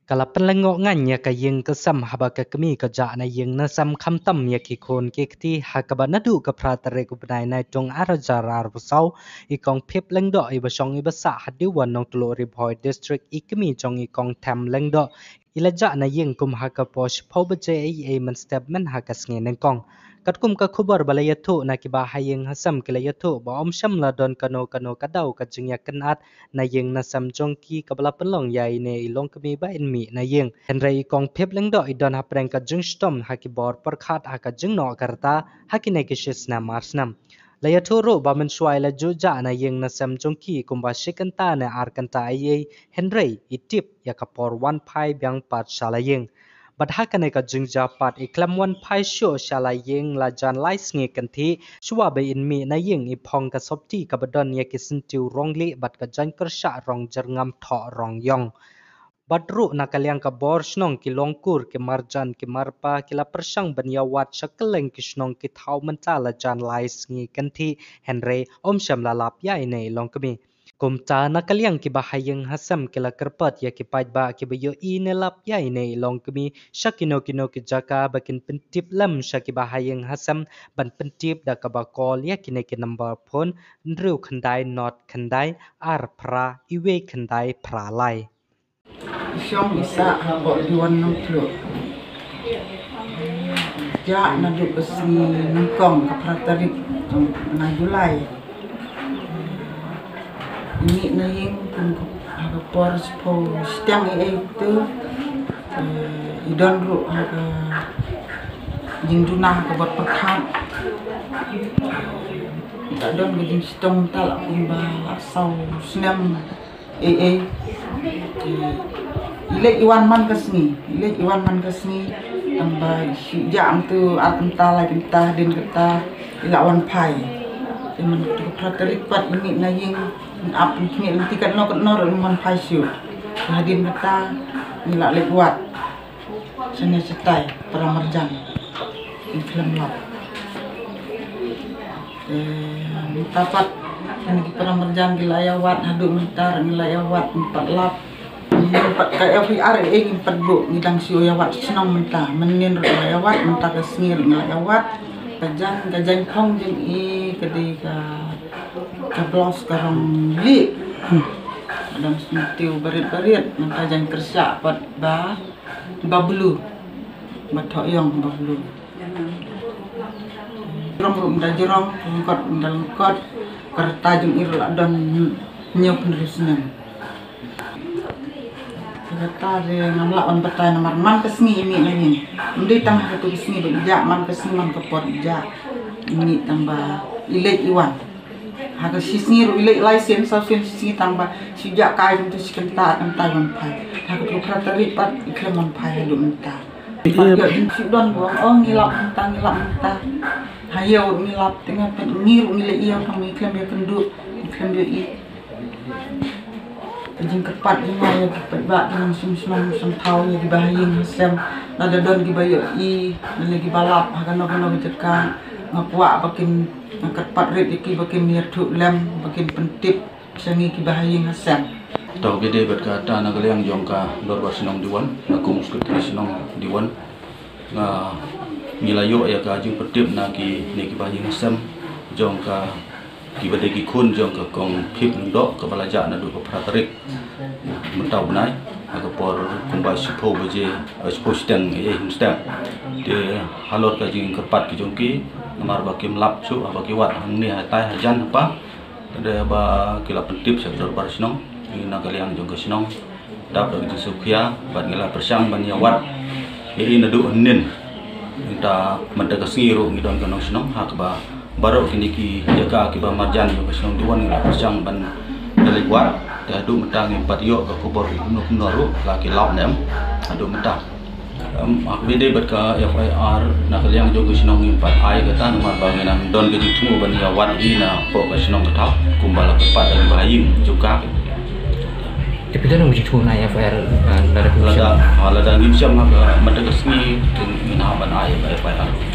Kalau penlengok nganya ka yang kesam haba ka kami kerja na yang nasam kamtam ya kikon kekti hakaba nadu ka pratare ku benai na tong arajar busau ikong pip lengdo i basong i basa hadiwan nong tulo riboy district ikmi jong ikong tam lengdo ilaja na yang kum hakaposh pobaje ai man step man hakas nge nengkong katkum ka khubar balaya thu na ki ba hayeng hasam kilaya thu ba om sham la don kano kadau ka jingya kenat na yeng na sam jongki kabala penlong yai ne ilong kami ba in mi na yeng henry kong phep lengdo idon hapreng ka jing stom haki bor perkhat haka jing no karta haki ne kishis na marsnam laya thu ro ba men swai la juja na yeng na sam jongki kumba shikanta na arkanta ai henry itip yakapor one pai byang pat shala yeng Badhakane ka jingja pat iklam wan pai sho shala yeng la jan lai snge kanthi shwa be in mi na yeng ipong ka sopti ka badon ya kisintiu rongli bat ka jan kersha rong jerngam tho rong yong badru na kalyang ka bor snong ki longkur ki marjan ki marpa ki la persang banyawat shakeleng ki snong ki thau manta la jan lai snge kanthi henry om sham la lap ya ine longkami Kumta na kalyang ki bahayang hasam kila kerpat ya ki ba ki bayo inelap ya ine long kami shakino kino ki jaka bakin pentip lam shaki bahayang hasam ban pentip da ka bakol ya kine ki number phone ndru khandai not khandai ar pra iwe khandai pra lai Syong isa habo diwan nang tlo ja na du besi nangkong ka pratarik na Julai ini na yung haga poros po setiang itu idon ru haga jingduna haga buat pekat tak don gajing stong talak kumba asau senam ilek iwan man kesni tambah jam tu akan lagi entah din kata ilawan pai teman tu pratarik pat ini na yung ap ni nanti kan no man paisyu hadin kata nila lekuat sene setai para marjan film lap tapat ni para marjan gilayawat hadu mentar gilayawat 4 lap 4 ka FR empat bu ngidang siu yawat senang mentah menin gilayawat mentah kesngir gilayawat kajang kong jeng i kedai ka blos karong li dan sentiu berit-berit maka jang kerja pat ba bulu bathok yong bulu rom da jerong ngkot kerta jeng irul adon nyop nerusnen kata re ngamla on betai nomor man kesni ini lagi ndi tang hatu kesni beja man kesni man kepot ja ini tambah ilek iwan haga sisni ru ilek license sa sisni tambah sijak kai untuk sikenta man pai haga tu pratari pat iklemon pai hadu menta ya sidon gong ngilap menta hayo ngilap tengah pengiru ngilek iya kami iklem ya kenduk iklem ya i jing kepat jingaya kepat ba dengan sim-sim tau ya dibahaying hasem nada don gibayo i lagi balap haga no jeka ngapua bakin kepat red iki bakin niatu lem bakin pentip sangi gibahaying hasem tau gede berkata na galyang jongka lor basinong diwan na kumus sinong diwan nga milayo ya ka jing pentip na ki ne gibahaying hasem jongka kibade ki khun jong ka kong phip ndo ka balaja na du ka pratrik mentau nai aga por kumba sipo beje sipo steng steng de halor ka jing kerpat ki jongki namar bakim lap su baki wat ni hatai hajan apa de ba kila pentip sektor barsinong ina kaliang jong ka sinong dap da jing sukhia bat ngila persang ban yawat ina du nin minta menta ka singiru ngidon ka nong sinong hak ba baru kini ki jaga akibat marjan yo kesong duan ngila persang ban delewat adu mentang 4 yo ka kubor kuno laki law nem adu mentang akbide berka FIR na kalyang jo kesong 4 ai kata nomor banginan don ke jitu ban ya wan ina po kesong ketap kumbala kepat dan bahaying juga tapi dah nunggu jitu na FIR lada ngim siam ha mata kesni min haban ai FIR